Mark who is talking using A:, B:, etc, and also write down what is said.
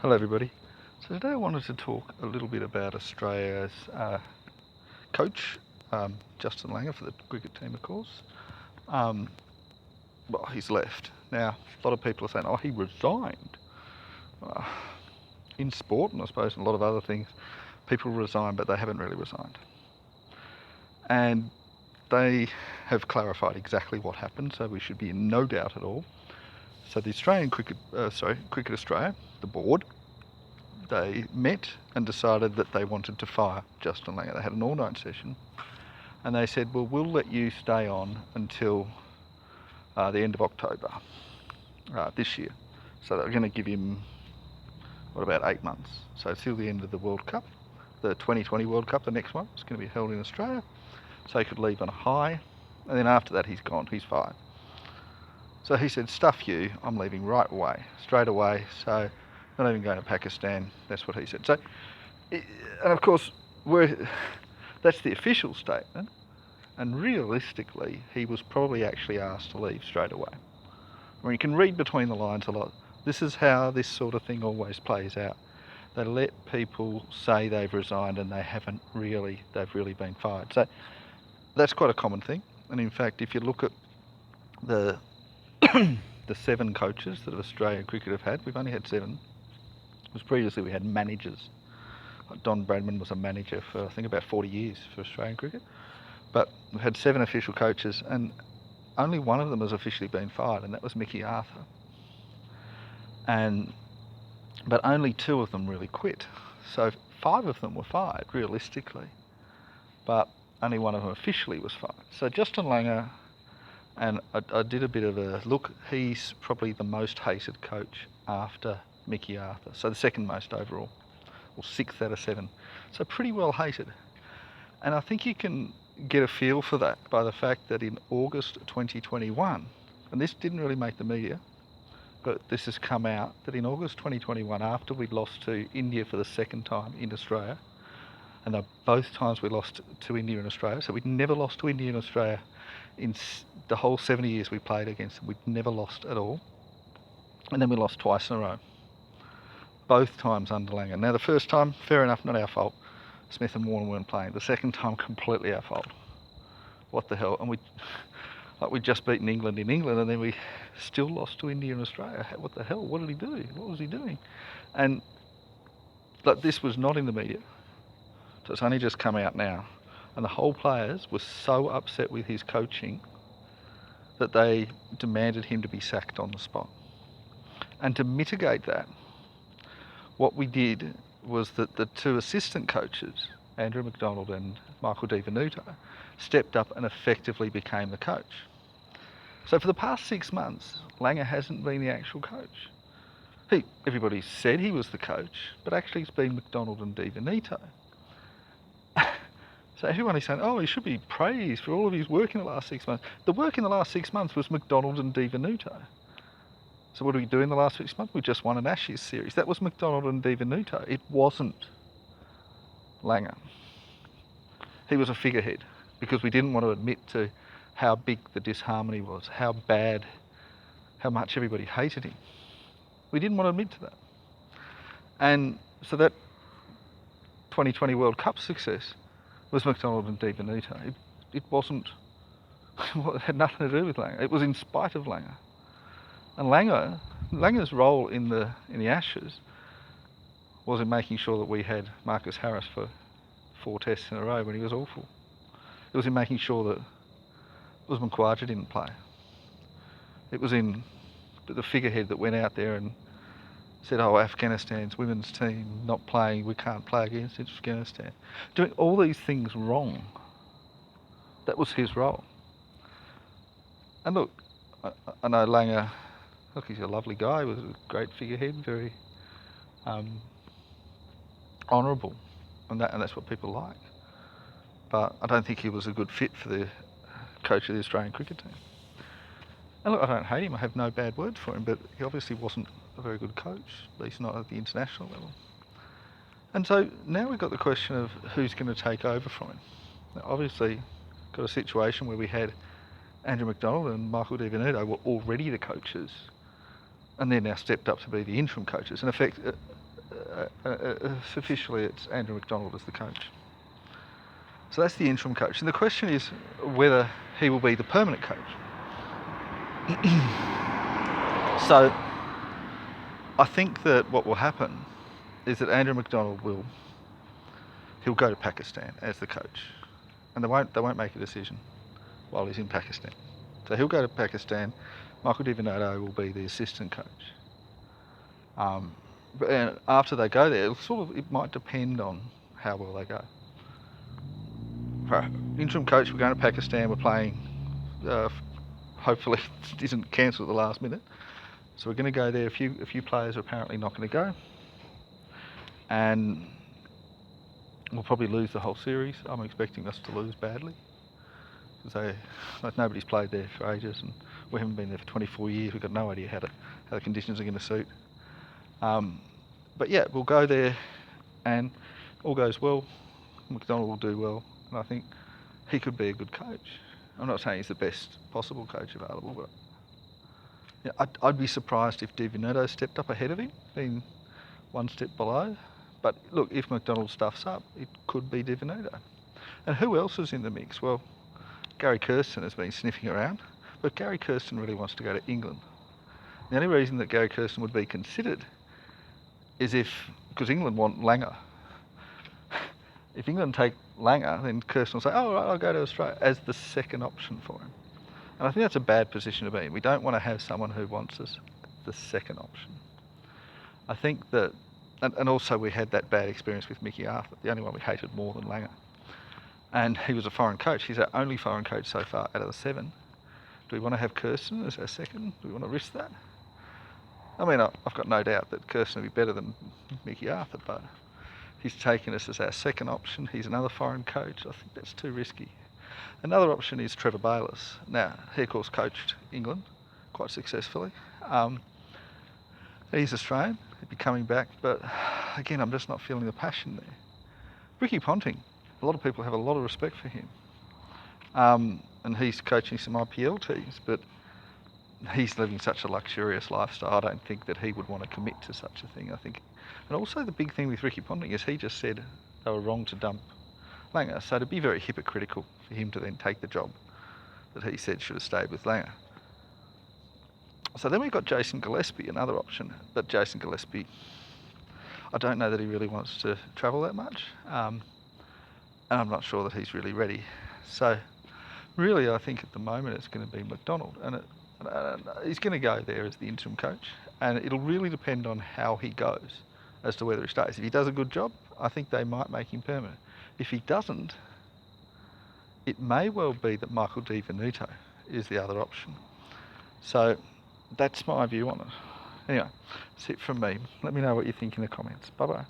A: Hello everybody. So today I wanted to talk a little bit about Australia's coach, Justin Langer, for the cricket team, of course. Um, well, he's left. Now, a lot of people are saying, oh, he resigned. Uh, in sport, and I suppose in a lot of other things, people resign, but they haven't really resigned. And they have clarified exactly what happened, so we should be in no doubt at all. So the Cricket Australia, the board, they met and decided that they wanted to fire Justin Langer. They had an all-night session, and they said, well, we'll let you stay on until the end of October this year. So they're going to give him, about 8 months. So till the end of the World Cup, the 2020 World Cup, the next one, is going to be held in Australia. So he could leave on a high, and then after that he's gone, he's fired. So he said, stuff you, I'm leaving right away, straight away, so not even going to Pakistan. That's what he said. So, and of course, that's the official statement, and realistically, he was probably actually asked to leave straight away. I mean, you can read between the lines a lot. This is how this sort of thing always plays out. They let people say they've resigned and they've really been fired. So that's quite a common thing. And in fact, if you look at the the 7 coaches that Australian cricket have had, we've only had 7. Because previously we had managers. Don Bradman was a manager for, I think, about 40 years for Australian cricket. But we've had 7 official coaches, and only one of them has officially been fired, and that was Mickey Arthur. But only 2 of them really quit. So 5 of them were fired, realistically. But only one of them officially was fired. So Justin Langer, and I did a bit of a look, he's probably the most hated coach after Mickey Arthur. So the second most overall, or 6th out of 7. So pretty well hated. And I think you can get a feel for that by the fact that in August 2021, and this didn't really make the media, but this has come out, that in August 2021, after we'd lost to India for the second time in Australia, and both times we lost to India in Australia, so we'd never lost to India in Australia in the whole 70 years we played against them. We'd never lost at all. And then we lost twice in a row. Both times under Langer. Now the first time, fair enough, not our fault. Smith and Warner weren't playing. The second time, completely our fault. What the hell? And we'd just beaten England in England, and then we still lost to India and Australia. What the hell? What did he do? What was he doing? And this was not in the media. So it's only just come out now. And the whole players were so upset with his coaching that they demanded him to be sacked on the spot. And to mitigate that, what we did was that the 2 assistant coaches, Andrew McDonald and Michael Di Venuto, stepped up and effectively became the coach. So for the past 6 months, Langer hasn't been the actual coach. Everybody said he was the coach, but actually it's been McDonald and Di Venuto. So everyone is saying, oh, he should be praised for all of his work in the last 6 months. The work in the last 6 months was McDonald and Di Venuto. So what did we do in the last 6 months? We just won an Ashes series. That was McDonald and Di Venuto. It wasn't Langer. He was a figurehead because we didn't want to admit to how big the disharmony was, how much everybody hated him. We didn't want to admit to that. And so that 2020 World Cup success was McDonald and Di Venuto. It wasn't, it had nothing to do with Langer. It was in spite of Langer. And Langer's role in the Ashes was in making sure that we had Marcus Harris for 4 tests in a row when he was awful. It was in making sure that Usman Khawaja didn't play. It was in the figurehead that went out there and said, oh, Afghanistan's women's team not playing, we can't play against Afghanistan. Doing all these things wrong. That was his role. And look, I know Langer, look, he's a lovely guy, he was a great figurehead, very honourable, and that's what people like. But I don't think he was a good fit for the coach of the Australian cricket team. And look, I don't hate him, I have no bad words for him, but he obviously wasn't a very good coach, at least not at the international level. And so now we've got the question of who's going to take over from him. Now, obviously, got a situation where we had Andrew McDonald and Michael Di Venuto were already the coaches, and they're now stepped up to be the interim coaches. In effect, officially it's Andrew McDonald as the coach. So that's the interim coach. And the question is whether he will be the permanent coach. So I think that what will happen is that Andrew McDonald he'll go to Pakistan as the coach. And they won't make a decision while he's in Pakistan. So he'll go to Pakistan. Michael Di Venuto will be the assistant coach. But after they go there, it might depend on how well they go. For interim coach, we're going to Pakistan. We're playing. Hopefully, it isn't cancelled at the last minute. So we're going to go there. A few players are apparently not going to go, and we'll probably lose the whole series. I'm expecting us to lose badly because nobody's played there for ages, and we haven't been there for 24 years. We've got no idea how the conditions are going to suit. But yeah, we'll go there, and all goes well. McDonald will do well, and I think he could be a good coach. I'm not saying he's the best possible coach available, but yeah, I'd be surprised if Di Venuto stepped up ahead of him, being one step below. But look, if McDonald stuffs up, it could be Di Venuto. And who else is in the mix? Well, Gary Kirsten has been sniffing around, but Gary Kirsten really wants to go to England. The only reason that Gary Kirsten would be considered is because England want Langer. If England take Langer, then Kirsten will say, oh, right, I'll go to Australia as the second option for him. And I think that's a bad position to be in. We don't want to have someone who wants us the second option. I think that, and also we had that bad experience with Mickey Arthur, the only one we hated more than Langer. And he was a foreign coach. He's our only foreign coach so far out of the 7. Do we want to have Kirsten as our second? Do we want to risk that? I mean, I've got no doubt that Kirsten will be better than Mickey Arthur, but he's taken us as our second option. He's another foreign coach. I think that's too risky. Another option is Trevor Bayliss. Now, he of course coached England quite successfully. He's Australian. He'd be coming back, but again, I'm just not feeling the passion there. Ricky Ponting. A lot of people have a lot of respect for him. And he's coaching some IPL teams, but he's living such a luxurious lifestyle. I don't think that he would want to commit to such a thing, I think. And also the big thing with Ricky Ponting is he just said they were wrong to dump Langer. So it'd be very hypocritical for him to then take the job that he said should have stayed with Langer. So then we've got Jason Gillespie, another option. But Jason Gillespie, I don't know that he really wants to travel that much. And I'm not sure that he's really ready. So really, I think at the moment it's going to be McDonald. And he's going to go there as the interim coach. And it'll really depend on how he goes as to whether he stays. If he does a good job, I think they might make him permanent. If he doesn't, it may well be that Michael Di Venuto is the other option. So that's my view on it. Anyway, that's it from me. Let me know what you think in the comments. Bye-bye.